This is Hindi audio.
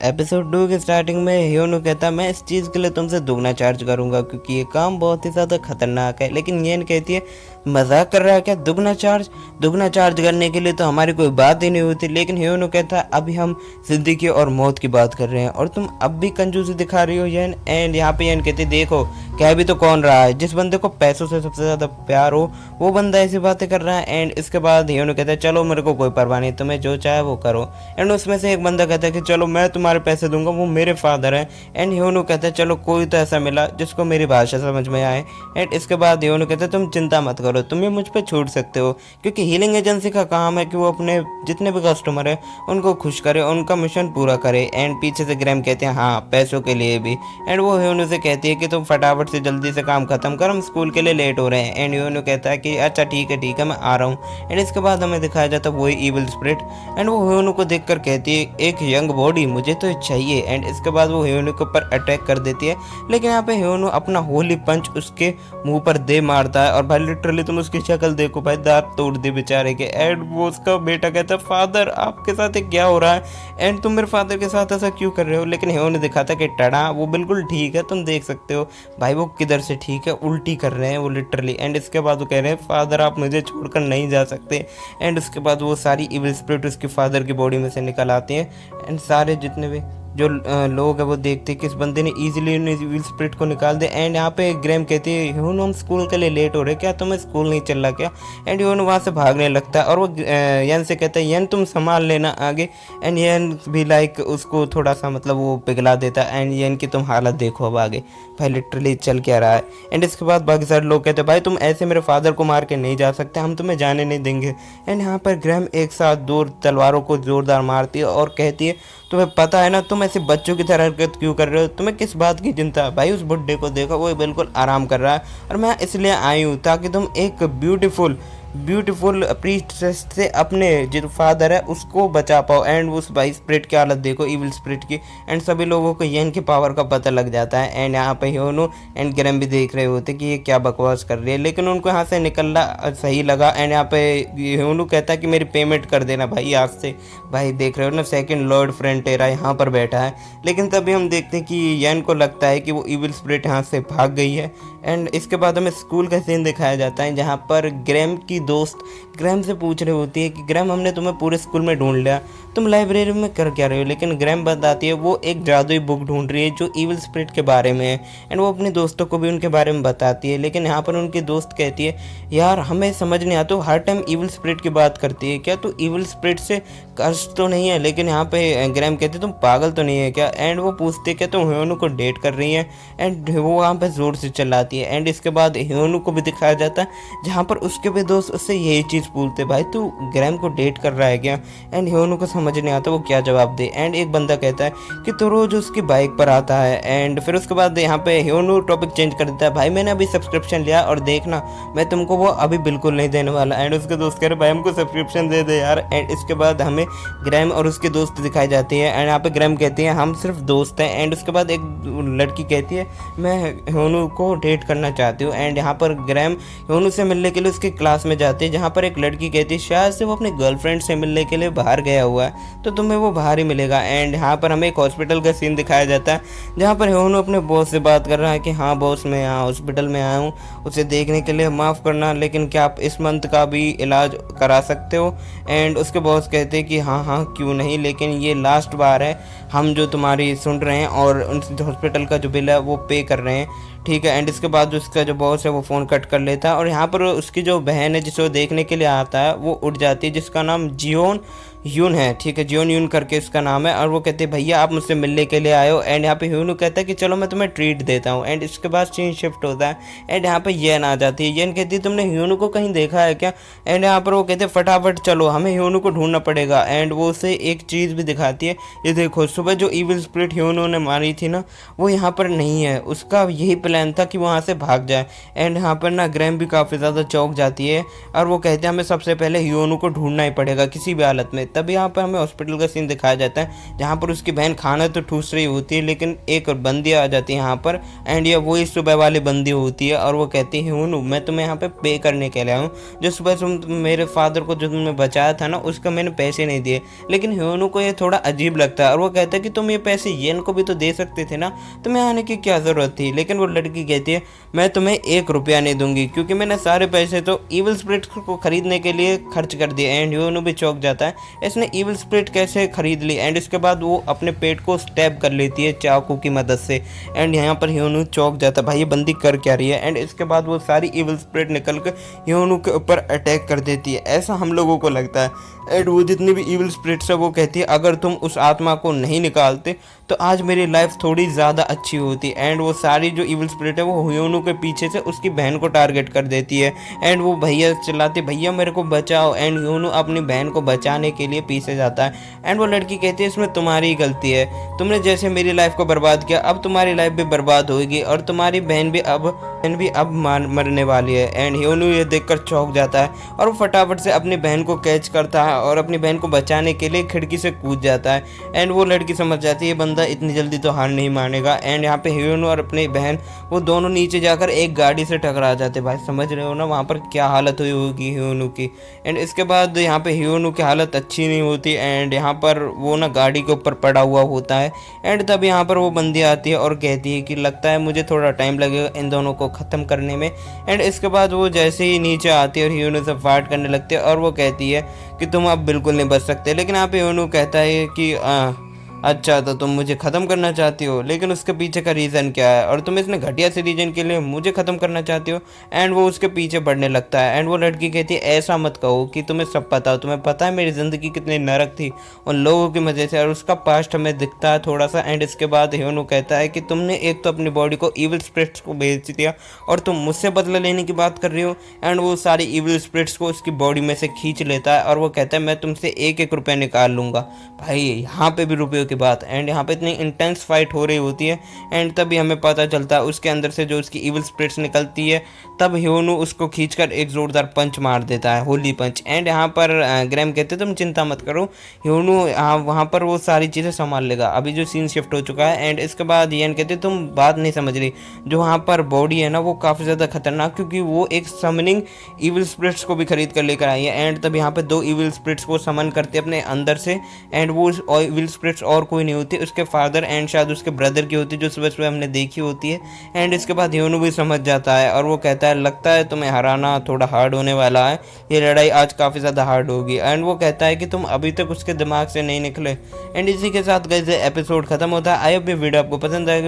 एपिसोड 2 की स्टार्टिंग में ह्योनु कहता मैं इस चीज़ के लिए तुमसे दुगना चार्ज करूंगा क्योंकि ये काम बहुत ही ज़्यादा खतरनाक है। लेकिन येन कहती है मजाक कर रहा है क्या? दुगना चार्ज करने के लिए तो हमारी कोई बात ही नहीं हुई थी। लेकिन ह्योनु कहता है अभी हम जिंदगी और मौत की बात कर रहे हैं और तुम अब भी कंजूसी दिखा रही हो येन। एंड यहाँ पे येन कहती देखो कह भी तो कौन रहा है, जिस बंदे को पैसों से सबसे ज़्यादा प्यार हो वो बंदा ऐसी बातें कर रहा है। एंड इसके बाद ह्योनु कहता है चलो मेरे को कोई परवाह नहीं, तुम्हें जो चाहे वो करो। एंड उसमें से एक बंदा कहता है कि चलो मैं तुम्हारे पैसे दूंगा, वो मेरे फादर हैं। एंड ह्योनु कहता है चलो कोई तो ऐसा मिला जिसको मेरी भाषा समझ में आए। एंड इसके बाद ह्योनु कहता है तुम चिंता मत करो, तुम ये मुझ पर छूट सकते हो क्योंकि हीलिंग एजेंसी का काम है कि वो अपने जितने भी कस्टमर है उनको खुश करे, उनका मिशन पूरा करे। एंड पीछे से ग्रैम कहते हैं हाँ पैसों के लिए भी। एंड वो ह्योनु से कहती है कि तुम फटाफट से जल्दी से काम खत्म कर, हम स्कूल के लिए लेट हो रहे हैं। एंड ह्योनु कहता है कि अच्छा ठीक है मैं आ रहा हूँ। एंड इसके बाद हमें दिखाया जाता है वही इविल स्पिरिट। एंड वो ह्योनु को देखकर कहती है एक यंग बॉडी मुझे तो चाहिए। एंड इसके बाद वो ह्योनु के ऊपर अटैक कर देती है। लेकिन यहाँ पे ह्योनु अपना होली पंच उसके मुंह पर दे मारता है और भाई लिटरली तुम उसकी शक्ल देखो भाई, दांत तोड़ दे बेचारे के। एंड वो उसका बेटा कहता है फादर आपके साथ ये क्या हो रहा है एंड तुम मेरे फादर के साथ ऐसा क्यों कर रहे हो। लेकिन ह्योनु दिखाता कि टड़ा वो बिल्कुल ठीक है, तुम देख सकते हो भाई वो किधर से ठीक है, उल्टी कर रहे हैं वो लिटरली। एंड इसके बाद वो कह रहे हैं फादर आप मुझे छोड़कर नहीं जा सकते। एंड उसके बाद वो सारी इविल स्पिरिट उसके फादर की बॉडी में से निकल आती हैं। एंड सारे जितने भी जो लोग हैं वो देखते हैं कि इस बंदे ने इजीली इविल स्पिरिट को निकाल दिया। एंड यहाँ पे ग्रैम कहती है ह्योनु हम स्कूल के लिए लेट हो रहे, क्या तुम्हें स्कूल नहीं चल रहा क्या? एंड ह्योनु वहाँ से भागने लगता है और वो यन से कहता है यन तुम संभाल लेना आगे। एंड यन भी लाइक उसको थोड़ा सा मतलब वो पिघला देता है। एंड यन की तुम हालत देखो अब आगे भाई लिटरली चल क्या रहा है। एंड इसके बाद बाकी सारे लोग कहते हैं भाई तुम ऐसे मेरे फादर को मार के नहीं जा सकते, हम तुम्हें जाने नहीं देंगे। एंड यहाँ पर ग्रैम एक साथ दो तलवारों को जोरदार मारती है और कहती है तुम्हें पता है ना तुम ऐसे बच्चों की तरह हरकत क्यों कर रहे हो, तुम्हें किस बात की चिंता है? भाई उस बुड्ढे को देखो वो बिल्कुल आराम कर रहा है और मैं इसलिए आई हूँ ताकि तुम एक ब्यूटीफुल प्रीस्टेस से अपने जो फादर है उसको बचा पाओ। एंड उस भाई स्पिरिट की हालत देखो इविल स्पिरिट की। एंड सभी लोगों को येन की पावर का पता लग जाता है। एंड यहाँ पे ह्योनु एंड ग्रैम भी देख रहे होते कि ये क्या बकवास कर रही है, लेकिन उनको यहाँ से निकलना सही लगा। एंड यहाँ पे ह्योनु कहता है कि मेरी पेमेंट कर देना भाई आज से। भाई देख रहे हो ना सेकंड लॉर्ड फ्रंटेरा यहाँ पर बैठा है। लेकिन तभी हम देखते हैं कि येन को लगता है कि वो इविल स्पिरिट यहाँ से भाग गई है। एंड इसके बाद हमें स्कूल का सीन दिखाया जाता है जहाँ पर ग्रैम की दोस्त ग्रैम से पूछ रही होती है कि ग्रैम हमने तुम्हें पूरे स्कूल में ढूंढ लिया, तुम लाइब्रेरी में कर क्या रहे हो? लेकिन ग्रैम बताती है वो एक जादुई बुक ढूंढ रही है जो इविल स्पिरिट के बारे में है। एंड वो अपने दोस्तों को भी उनके बारे में बताती है। लेकिन यहाँ पर उनकी दोस्त कहती है यार हमें समझ नहीं आता, हर टाइम इविल स्पिरिट की बात करती है, क्या तू इविल स्पिरिट से कर्ज तो नहीं है? लेकिन यहाँ पे ग्रैम कहती है तुम पागल तो नहीं है क्या? एंड वो पूछती है क्या तुम ह्योनु को डेट कर रही है? एंड वो वहाँ पे जोर से चिल्लाती है। एंड इसके बाद ह्योनु को भी दिखाया जाता है जहाँ पर उसके भी दोस्त उससे यही चीज़ पूछते भाई तू ग्रैम को डेट कर रहा है क्या? एंड ह्योनु को समझ नहीं आता वो क्या जवाब दे। एंड एक बंदा कहता है कि तो रोज उसकी बाइक पर आता है। एंड फिर उसके बाद यहाँ पे ह्योनु टॉपिक चेंज कर देता है भाई मैंने अभी सब्सक्रिप्शन लिया और देखना मैं तुमको वो अभी बिल्कुल नहीं देने वाला। एंड उसके दोस्त कह रहे भाई हमको सब्सक्रिप्शन दे दे यार। एंड इसके बाद हमें ग्रैम और उसके दोस्त दिखाई जाती है। एंड यहाँ पे ग्रैम कहती है हम सिर्फ दोस्त हैं। एंड उसके बाद एक लड़की कहती है मैं ह्योनु को डेट करना चाहती हूँ। एंड यहाँ पर ग्रैम ह्योनु से मिलने के लिए उसकी क्लास में जाती है जहाँ पर एक लड़की कहती है शायद से वो अपने गर्लफ्रेंड से मिलने के लिए बाहर गया हुआ है तो तुम्हें वो बाहर ही मिलेगा। एंड यहाँ पर हमें एक हॉस्पिटल का सीन दिखाया जाता है जहाँ पर ह्योनु अपने बॉस से बात कर रहा है कि हाँ बॉस मैं यहाँ हॉस्पिटल में आया हूँ उसे देखने के लिए, माफ़ करना लेकिन क्या आप इस मंथ का भी इलाज करा सकते हो? एंड उसके बॉस कहते हैं कि हाँ क्यों नहीं, लेकिन ये लास्ट बार है हम जो तुम्हारी सुन रहे हैं और उन हॉस्पिटल का जो बिल है वो पे कर रहे हैं, ठीक है। एंड इसके बाद उसका जो बॉस है वो फ़ोन कट कर लेता है और यहाँ पर उसकी जो बहन है जिसे वो देखने के लिए आता है वो उठ जाती है जिसका नाम जियोन यून है, ठीक है, जियोन यून करके उसका नाम है। और वो कहते हैं भैया आप मुझसे मिलने के लिए आए हो। एंड यहाँ पे ह्योनु कहता है कि चलो मैं तुम्हें ट्रीट देता हूँ। एंड इसके बाद सीन शिफ्ट होता है। एंड यहाँ पे येन आ जाती है। येन कहती है तुमने ह्योनु को कहीं देखा है क्या? एंड यहाँ पर वो कहते हैं फटाफट चलो हमें ह्योनु को ढूंढना पड़ेगा। एंड वो उसे एक चीज़ भी दिखाती है, ये देखो सुबह जो इविल स्पिरिट ह्योनु ने मारी थी ना वो यहाँ पर नहीं है, उसका यही प्लान था कि वहाँ से भाग जाए। एंड यहाँ पर ना ग्रैम भी काफ़ी ज़्यादा चौंक जाती है और वो कहते हैं हमें सबसे पहले ह्योनु को ढूंढना ही पड़ेगा किसी भी हालत में, तब यहाँ पर हमें हॉस्पिटल का सीन दिखाया जाता है जहाँ पर उसकी बहन खाना तो ठूस रही होती है, लेकिन एक बंदी आ जाती है यहाँ पर एंड ये वही सुबह वाली बंदी होती है और वो कहती है हुनू मैं तुम्हें यहाँ पे पे करने के लिए आया हूँ, जो सुबह तुम मेरे फादर को जो तुमने बचाया था ना उसका मैंने पैसे नहीं दिए। लेकिन ह्यूनू को ये थोड़ा अजीब लगता है और वो कहता है कि तुम ये पैसे येन को भी तो दे सकते थे ना, तुम्हें आने की क्या ज़रूरत थी। लेकिन वो लड़की कहती है मैं तुम्हें 1 रुपया नहीं दूंगी क्योंकि मैंने सारे पैसे तो ईविल स्पिरिट को खरीदने के लिए खर्च कर दिए। एंड ह्यूनू भी चौंक जाता है इसने ईविल स्पिरिट कैसे खरीद ली। एंड इसके बाद वो अपने पेट को स्टैब कर लेती है चाकू की मदद से। एंड यहाँ पर ह्यूनू चौंक जाता है भाई ये बंदी कर क्या रही है। एंड इसके बाद वो सारी ईविल स्पिरिट निकल कर ह्यूनू के ऊपर अटैक कर देती है, ऐसा हम लोगों को लगता है। एंड वो जितनी भी ईविल स्पिरिट्स है वो कहती है अगर तुम उस आत्मा को नहीं निकालते तो आज मेरी लाइफ थोड़ी ज़्यादा अच्छी होती। एंड वो सारी जो ईविल स्पिरिट है वो ह्यूनू के पीछे से उसकी बहन को टारगेट कर देती है। एंड वो भैया चिल्लाती भैया मेरे को बचाओ। एंड ह्यूनू अपनी बहन को बचाने के लिए पीछे जाता है। एंड वो लड़की कहती है इसमें तुम्हारी ही गलती है, तुमने जैसे मेरी लाइफ को बर्बाद किया अब तुम्हारी लाइफ भी बर्बाद होगी और तुम्हारी बहन भी अब मरने वाली है। एंड ह्यूनू ये देखकर चौंक जाता है और वो फटाफट से अपनी बहन को कैच करता है और अपनी बहन को बचाने के लिए खिड़की से कूद जाता है। एंड वो लड़की समझ जाती है ये बंदा इतनी जल्दी तो हार नहीं मानेगा। एंड यहाँ पे ह्यूनू और अपनी बहन वो दोनों नीचे जाकर एक गाड़ी से टकरा जाते। भाई समझ रहे हो ना वहाँ पर क्या हालत हुई होगी ह्यूनू की। एंड इसके बाद यहाँ पे ह्यूनू की हालत अच्छी नहीं होती एंड यहाँ पर वो ना गाड़ी के ऊपर पड़ा हुआ होता है। एंड तब यहाँ पर वो बंदी आती है और कहती है कि लगता है मुझे थोड़ा टाइम लगेगा इन दोनों को ख़त्म करने में। एंड इसके बाद वो जैसे ही नीचे आती है और ह्यूनू से फाइट करने लगती है और वो कहती है कि तुम अब बिल्कुल नहीं बच सकते। लेकिन यहाँ पे ह्यूनू कहता है कि अच्छा तो तुम मुझे ख़त्म करना चाहती हो, लेकिन उसके पीछे का रीज़न क्या है और तुम इसने घटिया से रीज़न के लिए मुझे ख़त्म करना चाहती हो। एंड वो उसके पीछे बढ़ने लगता है। एंड वो लड़की कहती है ऐसा मत कहो कि तुम्हें सब पता हो, तुम्हें पता है मेरी ज़िंदगी कितनी नरक थी उन लोगों की वजह से और उसका पास्ट हमें दिखता है थोड़ा सा। एंड इसके बाद ह्यूनू कहता है कि तुमने एक तो अपनी बॉडी को ईविल स्पिरिट्स को बेच दिया और तुम मुझसे बदला लेने की बात कर रही हो। एंड वो सारी ईविल स्पिरिट्स को उसकी बॉडी में से खींच लेता है और वो कहता है मैं तुमसे 1-1 रुपया निकाल लूँगा। भाई यहाँ पे भी रुपयों की बात। एंड यहाँ पे इतनी इंटेंस फाइट हो रही होती है एंड तभी हमें पता चलता है उसके अंदर से जो उसकी ईविल स्पिरिट्स निकलती है। तब ह्यूनू उसको खींचकर एक ज़ोरदार पंच मार देता है, होली पंच। एंड यहाँ पर ग्रैम कहते तुम चिंता मत करो ह्यूनू वहाँ पर वो सारी चीज़ें संभाल लेगा। अभी जो सीन शिफ्ट हो चुका है। एंड इसके बाद येन कहते तुम बात नहीं समझ रही, जो वहाँ पर बॉडी है ना वो काफ़ी ज़्यादा खतरनाक क्योंकि वो एक समनिंग ईविल स्पिरिट्स को भी खरीद कर लेकर आई है। एंड तब यहाँ पे 2 ईविल स्पिरिट्स को समन करते अपने अंदर से। एंड वो ईविल स्पिरिट्स और कोई नहीं होती उसके फादर एंड शायद उसके ब्रदर की होती जो सुबह सुबह हमने देखी होती है। एंड इसके बाद ह्यूनू भी समझ जाता है और वो कहता है लगता है तुम्हें हराना थोड़ा हार्ड होने वाला है, ये लड़ाई आज काफ़ी ज़्यादा हार्ड होगी। एंड वो कहता है कि तुम अभी तक उसके दिमाग से नहीं निकले। एंड इसी के साथ गाइस एपिसोड खत्म होता है। आई होप ये वीडियो आपको पसंद आएगा।